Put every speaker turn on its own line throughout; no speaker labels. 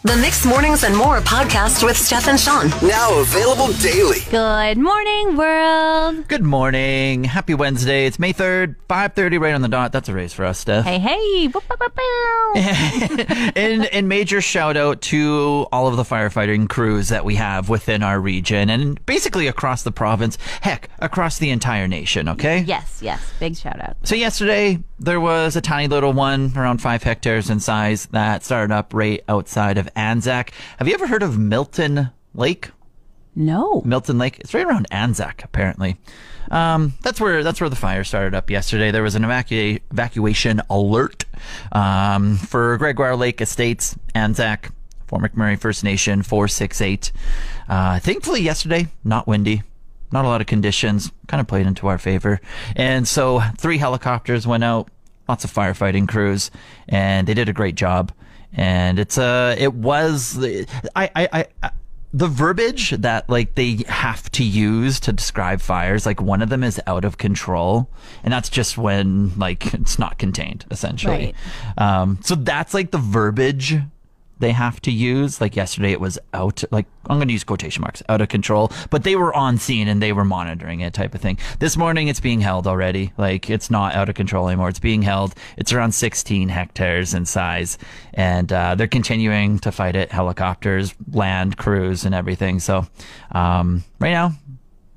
The Mixed Mornings and More podcast with Steph and Sean.
Now available daily.
Good morning, world.
Good morning. Happy Wednesday. It's May 3rd, 5:30 right on the dot. That's a raise for us, Steph.
Hey, hey. Boop, boop, boop, boop.
And major shout out to all of the firefighting crews that we have within our region and basically across the province. Heck, across the entire nation, okay?
Yes. Big shout out.
So yesterday, there was a tiny little one around 5 hectares in size that started up right outside of Anzac. Have you ever heard of Milton Lake?
No.
Milton Lake. It's right around Anzac, apparently. That's where the fire started up yesterday. There was an evacuation alert for Gregoire Lake Estates, Anzac, Fort McMurray First Nation, 468. Thankfully, yesterday, not windy. Not a lot of conditions, kind of played into our favor. And so 3 helicopters went out, lots of firefighting crews, and they did a great job. And the verbiage that like they have to use to describe fires, like one of them is out of control, and that's just when like it's not contained, essentially.
Right.
So that's like the verbiage they have to use. Like yesterday it was out, like I'm going to use quotation marks, out of control, but they were on scene and they were monitoring it, type of thing. This morning it's being held already. Like it's not out of control anymore. It's being held. It's around 16 hectares in size, and they're continuing to fight it. Helicopters, land crews, and everything. So right now,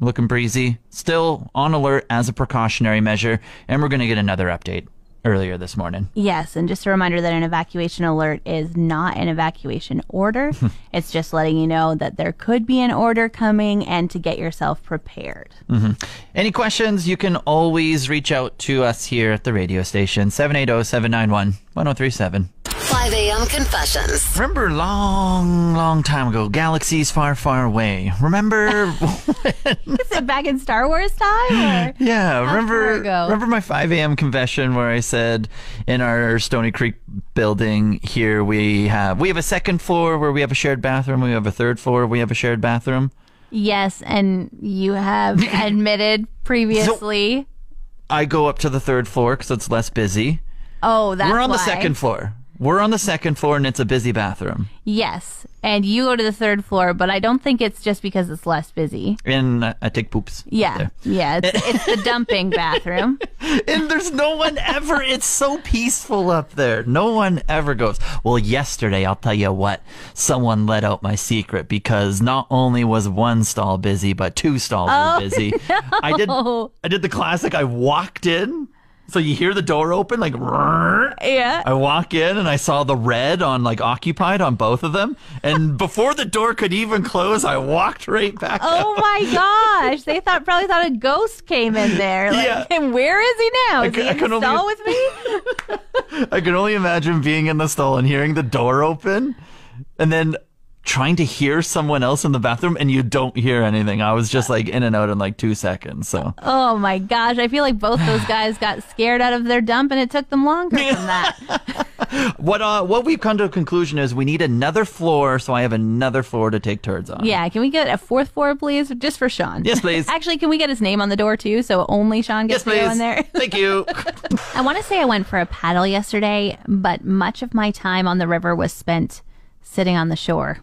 looking breezy. Still on alert as a precautionary measure, and we're going to get another update earlier this morning.
Yes, and just a reminder that an evacuation alert is not an evacuation order. It's just letting you know that there could be an order coming and to get yourself prepared.
Mm-hmm. Any questions, you can always reach out to us here at the radio station, 780-791-1037.
5 a.m. Confessions.
Remember long time ago, galaxies far, far away. Remember?
Is it back in Star Wars time? Or
Yeah,
how far ago?
remember my 5 a.m. confession where I said in our Stony Creek building here we have a second floor where we have a shared bathroom, we have a third floor, we have a shared bathroom.
Yes, and you have admitted previously.
I go up to the third floor because it's less busy.
Oh, that's
We're on the
why.
second floor. We're on the second floor and it's a busy bathroom.
Yes, and you go to the third floor, but I don't think it's just because it's less busy.
And I take poops.
Yeah, it's the dumping bathroom.
And there's no one ever. It's so peaceful up there. No one ever goes, well, yesterday, I'll tell you what, someone let out my secret because not only was one stall busy, but 2 stalls were busy.
No.
I did the classic. I walked in. So you hear the door open, like,
Yeah.
I walk in and I saw the red on like occupied on both of them. And before the door could even close, I walked right back
Oh
out.
my gosh! They probably thought a ghost came in there. Like,
Yeah.
and where is he now? Is he
I
in
can
the
only-
stall with me?
I can only imagine being in the stall and hearing the door open and then trying to hear someone else in the bathroom and you don't hear anything. I was just like in and out in like 2 seconds. So
Oh my gosh! I feel like both those guys got scared out of their dump, and it took them longer than that.
what we've come to a conclusion is we need another floor, so I have another floor to take turds on.
Yeah, can we get a 4th floor, please, just for Sean?
Yes, please.
Actually, can we get his name on the door too, so only Sean
Yes,
gets to go
please.
in there?
Thank you.
I want to say I went for a paddle yesterday, but much of my time on the river was spent sitting on the shore.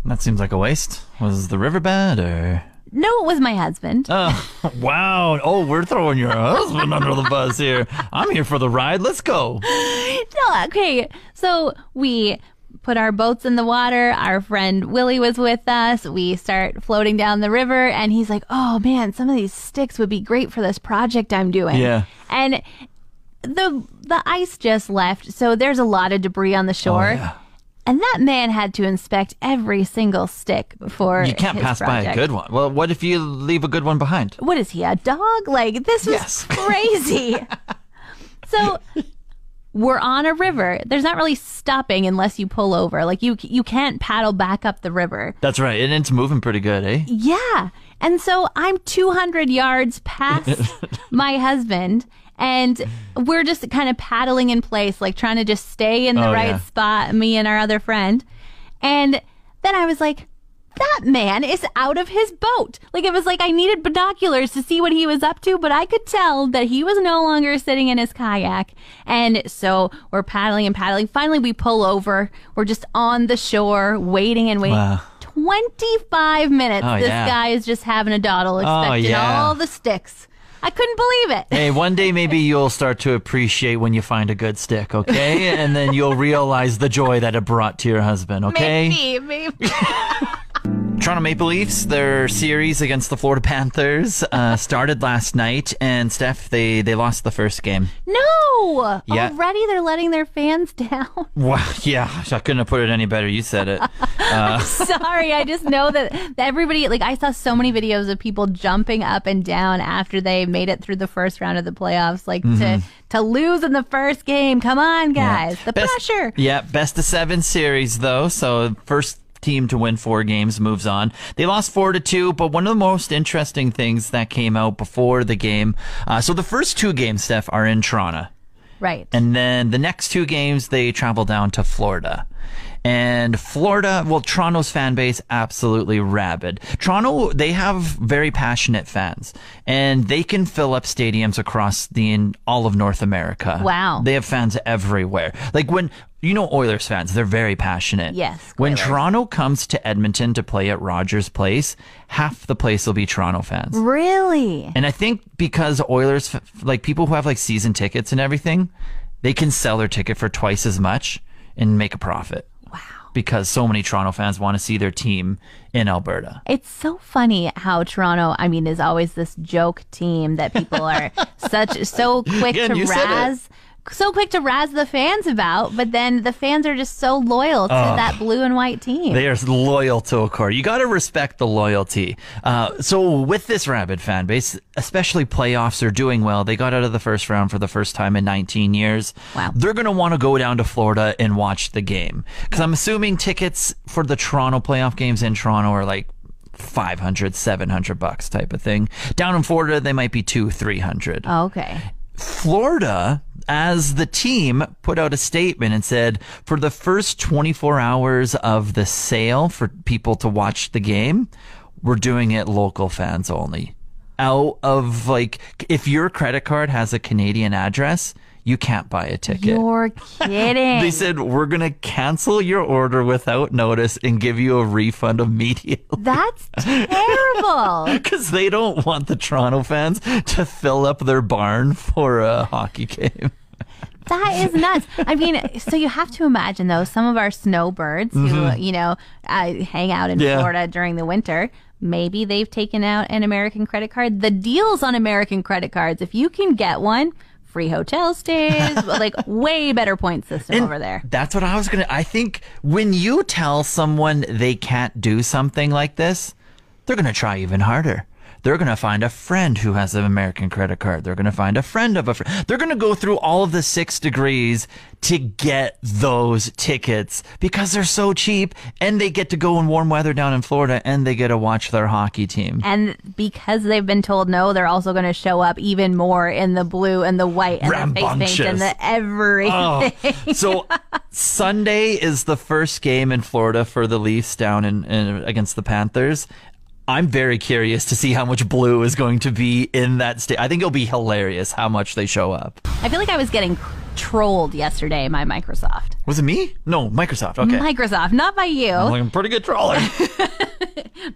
That seems like a waste. Was the river bad or?
No, it was my husband.
Oh, wow. Oh, we're throwing your husband under the bus here. I'm here for the ride. Let's go.
No, okay. So we put our boats in the water. Our friend Willie was with us. We start floating down the river, and he's like, oh man, some of these sticks would be great for this project I'm doing.
Yeah.
And the ice just left, so there's a lot of debris on the shore.
Oh, yeah.
And that man had to inspect every single stick before
You can't
his
pass by
project.
a good one. Well, what if you leave a good one behind?
What is he, a dog? Like, this was
Yes.
crazy. So we're on a river. There's not really stopping unless you pull over. Like, you can't paddle back up the river.
That's right. And it's moving pretty good, eh?
Yeah. And so I'm 200 yards past my husband, and we're just kind of paddling in place, like trying to just stay in the right
yeah.
spot, me and our other friend. And then I was like, That man is out of his boat. Like, it was like I needed binoculars to see what he was up to, but I could tell that he was no longer sitting in his kayak. And so we're paddling and paddling. Finally, we pull over. We're just on the shore, waiting and waiting.
Wow.
25 minutes. This guy is just having a dawdle, expecting all the sticks. I couldn't believe it.
Hey, one day maybe you'll start to appreciate when you find a good stick, okay? And then you'll realize the joy that it brought to your husband, okay?
Maybe.
Toronto Maple Leafs, their series against the Florida Panthers started last night, and Steph, they lost the first game.
No!
Yeah.
Already they're letting their fans down.
Wow, yeah, I couldn't have put it any better. You said it.
Sorry, I just know that everybody, like, I saw so many videos of people jumping up and down after they made it through the first round of the playoffs, like to lose in the first game. Come on, guys.
Yeah.
The pressure.
Yeah, best of 7 series, though, so first team to win 4 games moves on. They lost 4-2, but one of the most interesting things that came out before the game, so the first 2 games, Steph, are in Toronto.
Right.
And then the next 2 games, they travel down to Florida. And Florida, well, Toronto's fan base, absolutely rabid. Toronto, they have very passionate fans, and they can fill up stadiums across all of North America.
Wow.
They have fans everywhere. Like when, Oilers fans, they're very passionate.
Yes.
When
Oilers.
Toronto comes to Edmonton to play at Rogers Place, half the place will be Toronto fans.
Really?
And I think because Oilers, like people who have like season tickets and everything, they can sell their ticket for twice as much and make a profit.
Wow.
Because so many Toronto fans want to see their team in Alberta.
It's so funny how Toronto, is always this joke team that people are so quick
Again,
to razz. So quick to razz the fans about, but then the fans are just so loyal to that blue and white team.
They are loyal to a core. You got to respect the loyalty. So with this rabid fan base, especially playoffs are doing well. They got out of the first round for the first time in 19 years.
Wow.
They're going to want to go down to Florida and watch the game. Because I'm assuming tickets for the Toronto playoff games in Toronto are like $500-$700 type of thing. Down in Florida, they might be $200-$300.
Oh, okay.
Florida, as the team, put out a statement and said for the first 24 hours of the sale for people to watch the game, we're doing it local fans only. Out of, like, if your credit card has a Canadian address, you can't buy a ticket.
You're kidding.
They said, we're going to cancel your order without notice and give you a refund immediately.
That's terrible.
Because they don't want the Toronto fans to fill up their barn for a hockey game.
That is nuts. So you have to imagine, though, some of our snowbirds who, hang out in Florida during the winter, maybe they've taken out an American credit card. The deals on American credit cards, if you can get one, free hotel stays, like way better point system over there.
That's what I think when you tell someone they can't do something like this, they're going to try even harder. They're going to find a friend who has an American credit card. They're going to find a friend of a friend. They're going to go through all of the 6 degrees to get those tickets because they're so cheap, and they get to go in warm weather down in Florida, and they get to watch their hockey team.
And because they've been told no, they're also going to show up even more in the blue and the white and the face paint and the everything.
So Sunday is the first game in Florida for the Leafs down in against the Panthers. I'm very curious to see how much blue is going to be in that state. I think it'll be hilarious how much they show up.
I feel like I was getting trolled yesterday by Microsoft.
Was it me? No, Microsoft. Okay.
Microsoft, not by you.
I'm like a pretty good troller.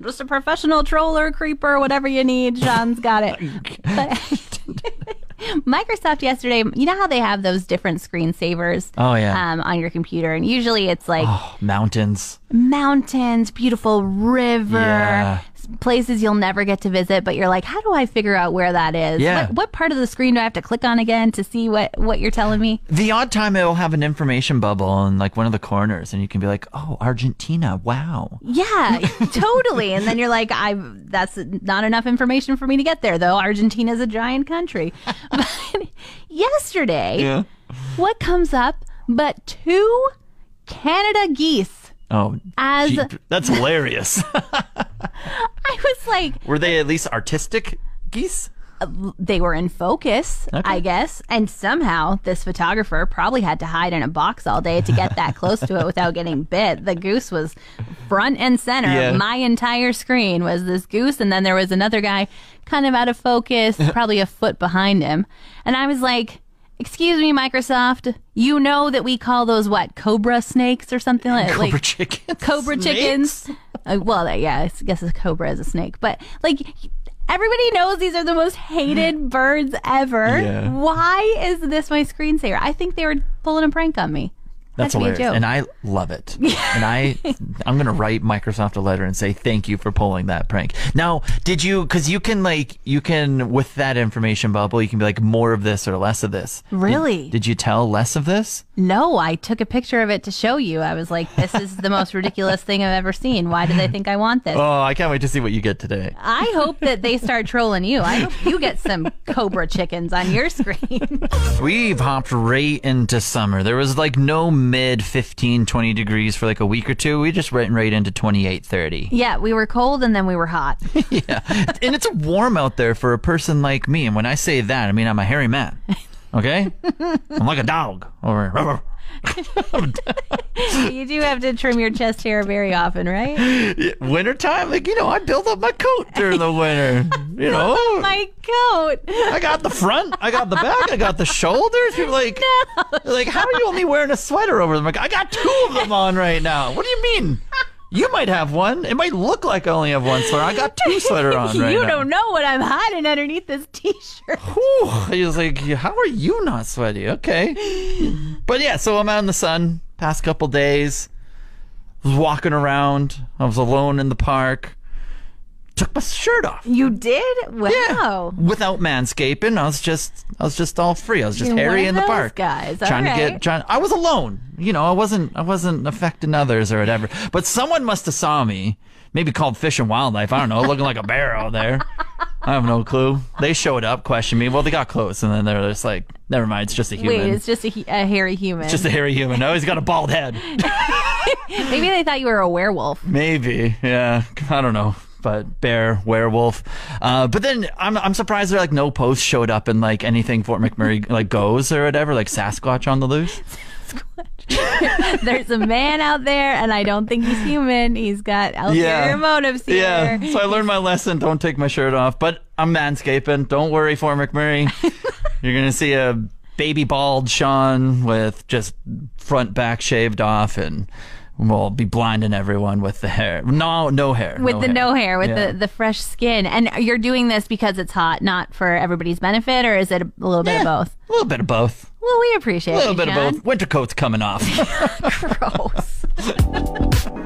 Just a professional troller, creeper, whatever you need. Sean's got it. Microsoft yesterday, you know how they have those different screensavers on your computer, and usually it's like
mountains,
beautiful river, places you'll never get to visit, but you're like, how do I figure out where that is?
Yeah.
What part of the screen do I have to click on again to see what you're telling me?
The odd time it'll have an information bubble in like one of the corners, and you can be like, oh, Argentina, wow.
Yeah, totally. And then you're like, that's not enough information for me to get there, though. Argentina's a giant country. But yesterday, what comes up but 2 Canada geese?
Oh, that's hilarious.
I was like,
were they at least artistic geese?
They were in focus,
Okay.
I guess. And somehow this photographer probably had to hide in a box all day to get that close to it without getting bit. The goose was front and center.
Yeah.
My entire screen was this goose. And then there was another guy kind of out of focus, probably a foot behind him. And I was like, excuse me, Microsoft, you know that we call those, cobra snakes or something like that?
Cobra chickens.
Cobra chickens. Yeah, I guess a cobra is a snake. But, everybody knows these are the most hated birds ever.
Yeah.
Why is this my screensaver? I think they were pulling a prank on me.
That's
Had to be a
hilarious.
joke.
And I love it. And I'm going to write Microsoft a letter and say thank you for pulling that prank. Now, did you, because you can with that information bubble, you can be like more of this or less of this.
Really?
Did you tell less of this?
No, I took a picture of it to show you. I was like, this is the most ridiculous thing I've ever seen. Why do they think I want this?
Oh, I can't wait to see what you get today.
I hope that they start trolling you. I hope you get some cobra chickens on your screen.
We've hopped right into summer. There was no mid 15, 20 degrees for a week or two. We just went right into 28, 30.
Yeah, we were cold and then we were hot.
Yeah. And it's warm out there for a person like me. And when I say that, I mean I'm a hairy man. Okay? I'm like a dog. Or
You do have to trim your chest hair very often, right?
wintertime, I build up my coat during the winter.
Oh, my coat.
I got the front, I got the back, I got the shoulders. People are like, how are you only wearing a sweater over them? Like, I got two of them on right now. What do you mean? You might have one. It might look like I only have one sweater. I got two sweater on right now.
You don't know what I'm hiding underneath this t-shirt.
Whew. He was like, how are you not sweaty? Okay. But yeah, so I'm out in the sun past couple days. Was walking around. I was alone in the park. Took my shirt off.
You did? Wow.
Yeah. Without manscaping. I was just all free. I was just
You're
hairy
one
in
of
the
those
park.
guys.
I was alone. I wasn't affecting others or whatever. But someone must have saw me. Maybe called Fish and Wildlife. I don't know, looking like a bear out there. I have no clue. They showed up, questioned me. Well, they got close, and then they're just like, never mind, it's just a human.
Wait, it's just a hairy human.
It's just a hairy human. No, he's got a bald head.
Maybe they thought you were a werewolf.
Maybe, yeah. I don't know. But bear, werewolf. But then I'm surprised there no posts showed up in anything Fort McMurray goes or whatever, like Sasquatch on the loose.
There's a man out there, and I don't think he's human. He's got ulterior motives here.
Yeah, so I learned my lesson. Don't take my shirt off. But I'm manscaping. Don't worry, Fort McMurray. You're going to see a baby bald Sean with just front back shaved off, and we'll be blinding everyone with the hair. No hair.
With no hair, with the fresh skin. And you're doing this because it's hot, not for everybody's benefit, or is it a little bit of both?
A little bit of both.
Well, we appreciate it.
A little bit of both. Winter coat's coming off.
Gross.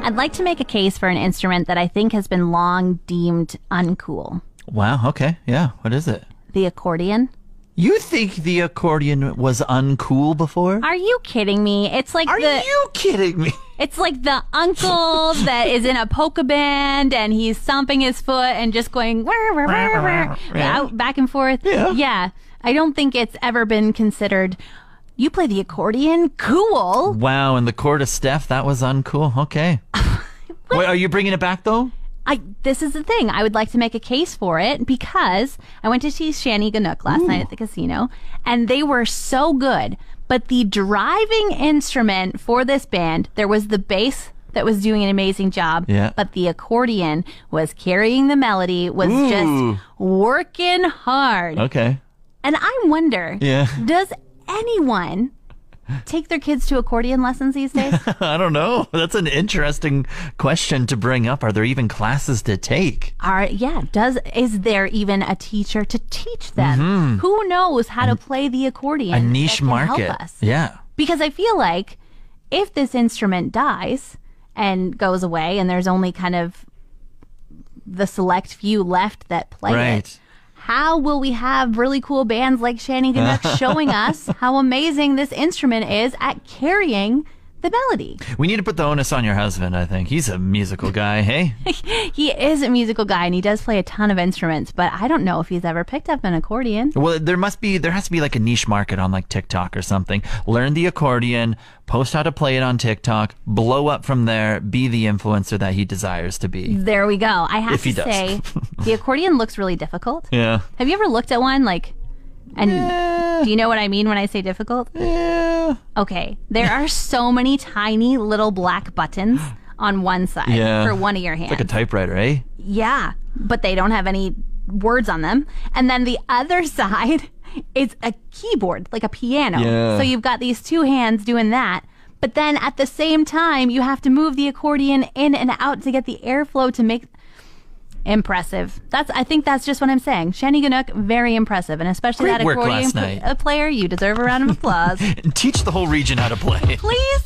I'd like to make a case for an instrument that I think has been long deemed uncool.
Wow, okay. Yeah, what is it?
The accordion.
You think the accordion was uncool before?
Are you kidding me? It's like
Are you kidding me?
It's like the uncle that is in a polka band and he's stomping his foot and just going out back and forth. Yeah. I don't think it's ever been considered, you play the accordion? Cool.
Wow, and the court of Steph, that was uncool. Okay. Wait, are you bringing it back though?
This is the thing. I would like to make a case for it because I went to see Shanny Ganook last night at the casino, and they were so good. But the driving instrument for this band, there was the bass that was doing an amazing job, but the accordion was carrying the melody, was just working hard.
Okay.
And I wonder, does anyone take their kids to accordion lessons these days?
I don't know. That's an interesting question to bring up. Are there even classes to take?
Is there even a teacher to teach them? Who knows how to play the accordion?
A niche market.
Help us?
Yeah.
Because I feel like if this instrument dies and goes away and there's only kind of the select few left that play it, how will we have really cool bands like Shanny Ganook showing us how amazing this instrument is at carrying the melody.
We need to put the onus on your husband, I think. He's a musical guy, hey?
He is a musical guy, and he does play a ton of instruments, but I don't know if he's ever picked up an accordion.
Well, there has to be like a niche market on like TikTok or something. Learn the accordion, post how to play it on TikTok, blow up from there, be the influencer that he desires to be.
There we go. I have
If he
to
does.
say, the accordion looks really difficult.
Yeah.
Have you ever looked at one, like, and do you know what I mean when I say difficult?
Yeah.
Okay, there are so many tiny little black buttons on one side for one of your hands.
Like a typewriter, eh?
Yeah, but they don't have any words on them. And then the other side is a keyboard, like a piano.
Yeah.
So you've got these two hands doing that. But then at the same time, you have to move the accordion in and out to get the airflow to make... Impressive. I think that's just what I'm saying. Shani Ganuk, very impressive. And especially
Great
that
work
accordion
last night.
player, you deserve a round of applause.
And teach the whole region how to play.
Please.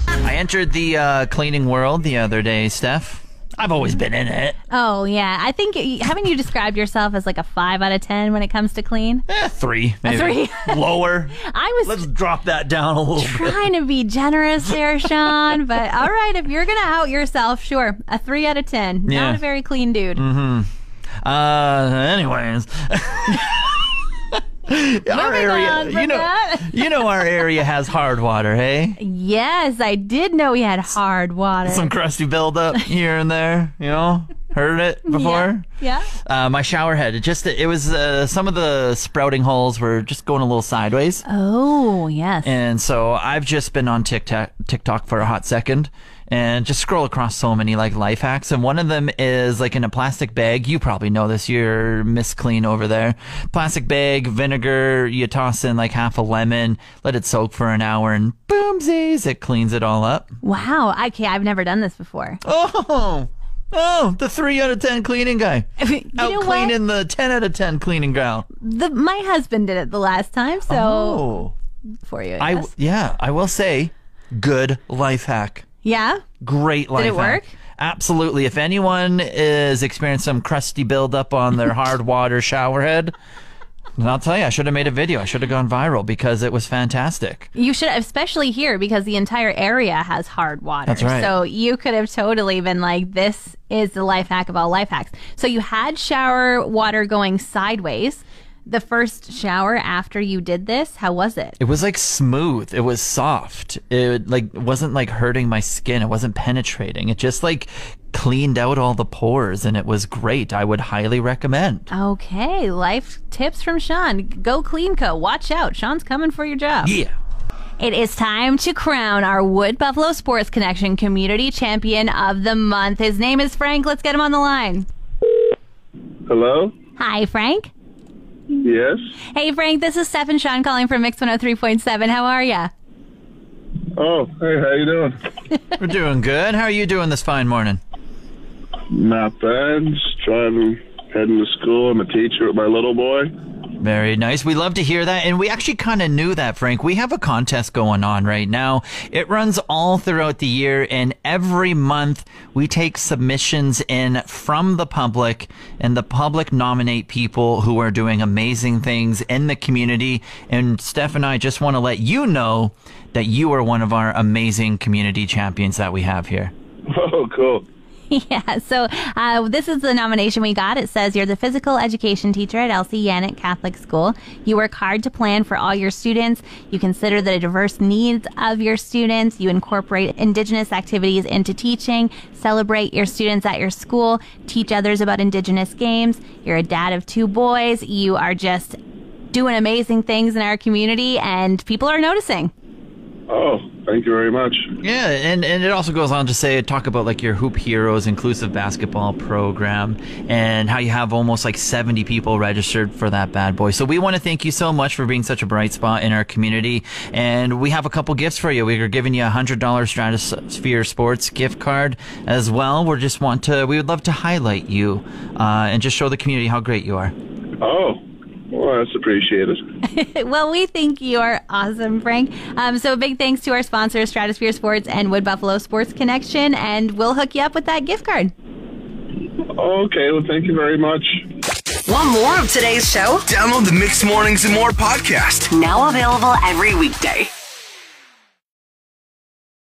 I entered the cleaning world the other day, Steph. I've always been in it.
Oh, yeah. I think, haven't you described yourself as like a 5 out of 10 when it comes to clean?
3, maybe.
3.
Lower.
I was
Let's drop that down a little bit.
trying to be generous there, Sean. But all right, if you're going to out yourself, sure. A 3 out of 10.
Yeah.
Not a very clean dude.
Anyways. Our area,
on from that.
you know our area has hard water, hey?
Yes, I did know we had hard water.
Some crusty buildup here and there, you know? Heard it before?
Yeah.
My shower head, it was some of the sprouting holes were just going a little sideways.
Oh, yes.
And so I've just been on TikTok for a hot second and just scroll across so many like life hacks. And one of them is like in a plastic bag. You probably know this. You're Miss Clean over there. Plastic bag, vinegar, you toss in like half a lemon, let it soak for an hour, and boomsies, it cleans it all up.
Wow. Okay, I've never done this before.
Oh, the 3 out of 10 cleaning guy.
You know what?
Cleaning the 10 out of 10 cleaning gal.
My husband did it the last time, so for you, I guess.
I will say, good life hack.
Yeah?
Great life
Did it work?
hack. Absolutely. If anyone is experiencing some crusty buildup on their hard water shower head, and I'll tell you, I should have made a video. I should have gone viral because it was fantastic.
You should, especially here, because the entire area has hard water.
That's right.
So you could have totally been like, this is the life hack of all life hacks. So you had shower water going sideways. The first shower after you did this, how was it?
It was like smooth. It was soft. It like wasn't like hurting my skin. It wasn't penetrating. It just like cleaned out all the pores, and it was great. I would highly recommend.
Okay, life tips from Sean. Go Clean Co. Watch out. Sean's coming for your job.
Yeah.
It is time to crown our Wood Buffalo Sports Connection Community Champion of the Month. His name is Frank. Let's get him on the line.
Hello?
Hi, Frank.
Yes?
Hey, Frank, this is Steph and Sean calling from Mix 103.7. How are ya?
Oh, hey, how you doing?
We're doing good. How are you doing this fine morning?
Not bad. Just heading to school. I'm a teacher with my little boy.
Very nice. We love to hear that. And we actually kind of knew that, Frank. We have a contest going on right now. It runs all throughout the year, and every month we take submissions in from the public, and the public nominate people who are doing amazing things in the community. And Steph and I just want to let you know that you are one of our amazing community champions that we have here.
Oh, cool.
Yeah, so this is the nomination we got. It says you're the physical education teacher at Elsie Yanick Catholic School. You work hard to plan for all your students. You consider the diverse needs of your students. You incorporate Indigenous activities into teaching. Celebrate your students at your school. Teach others about Indigenous games. You're a dad of 2 boys. You are just doing amazing things in our community, and people are noticing.
Oh, thank you very much.
Yeah, and it also goes on to talk about like your Hoop Heroes inclusive basketball program and how you have almost like 70 people registered for that bad boy. So we want to thank you so much for being such a bright spot in our community. And we have a couple gifts for you. We are giving you a $100 Stratosphere Sports gift card as well. We would love to highlight you and just show the community how great you are.
Oh, well, that's appreciated.
Well, we think you are awesome, Frank. So big thanks to our sponsors, Stratosphere Sports and Wood Buffalo Sports Connection, and we'll hook you up with that gift card.
Okay, well, thank you very much.
Want more of today's show?
Download the Mixed Mornings and More podcast.
Now available every weekday.